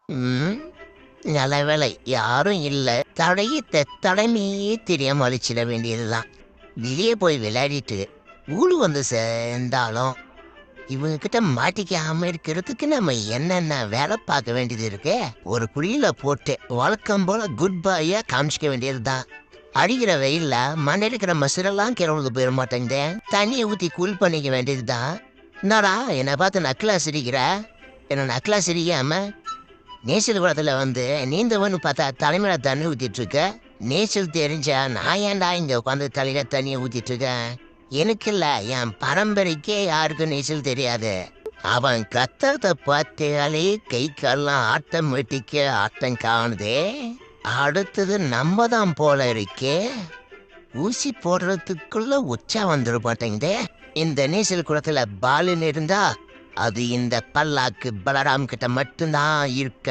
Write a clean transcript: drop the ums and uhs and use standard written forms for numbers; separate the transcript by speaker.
Speaker 1: ம். நல்ல வேளை யாரும் இல்ல. தலைமையே தெரியாம அழிச்சிட வேண்டியதுதான். வெளியே போய் விளையாடிட்டு ஊரு வந்து சேர்ந்தாலும் இவங்க கிட்ட மாட்டிக்காம இருக்கிறதுக்கு நம்ம என்னென்ன வேலை பார்க்க வேண்டியது இருக்கு. ஒரு குழியில போட்டு வழக்கம் போல குட் பாயா காமிச்சிக்க வேண்டியதுதான். அடிக்கிற வெயில்ல மண்ணில் இருக்கிற மசுரெல்லாம் கிளம்புது போயிட மாட்டேங்குது. தண்ணியை ஊத்தி கூல் பண்ணிக்க வேண்டியதுதான். என்னடா என்னை பார்த்து நக்கலா சிரிக்கிற? என்ன நக்கலா சிரிக்காம நீச்சல் குளத்துல வந்து நீந்தவன்னு பார்த்தா தலைமையில தண்ணி ஊத்திட்டு இருக்க. நீச்சல் தெரிஞ்சா நான் ஏன்டா இங்க உட்காந்து தலையில தண்ணியை ஊத்திட்டு இருக்கேன்? எனக்கு இல்ல, என் பரம்பரைக்கே யாருக்கும் நீச்சல் தெரியாது. அவன் கத்தத்தை பார்த்தாலே கை கால்லாம் ஆட்டோமேட்டிக்க ஆட்டம் காணுதே. அடுத்தது நம்ம தான் போல இருக்கே. ஊசி போடுறதுக்குள்ள உச்சா வந்துட மாட்டேங்குதே. இந்த நீச்சல் குளத்துல பாலுன்னு இருந்தா அது இந்த பல்லாக்கு பலராம் கிட்ட மட்டும்தான் இருக்க.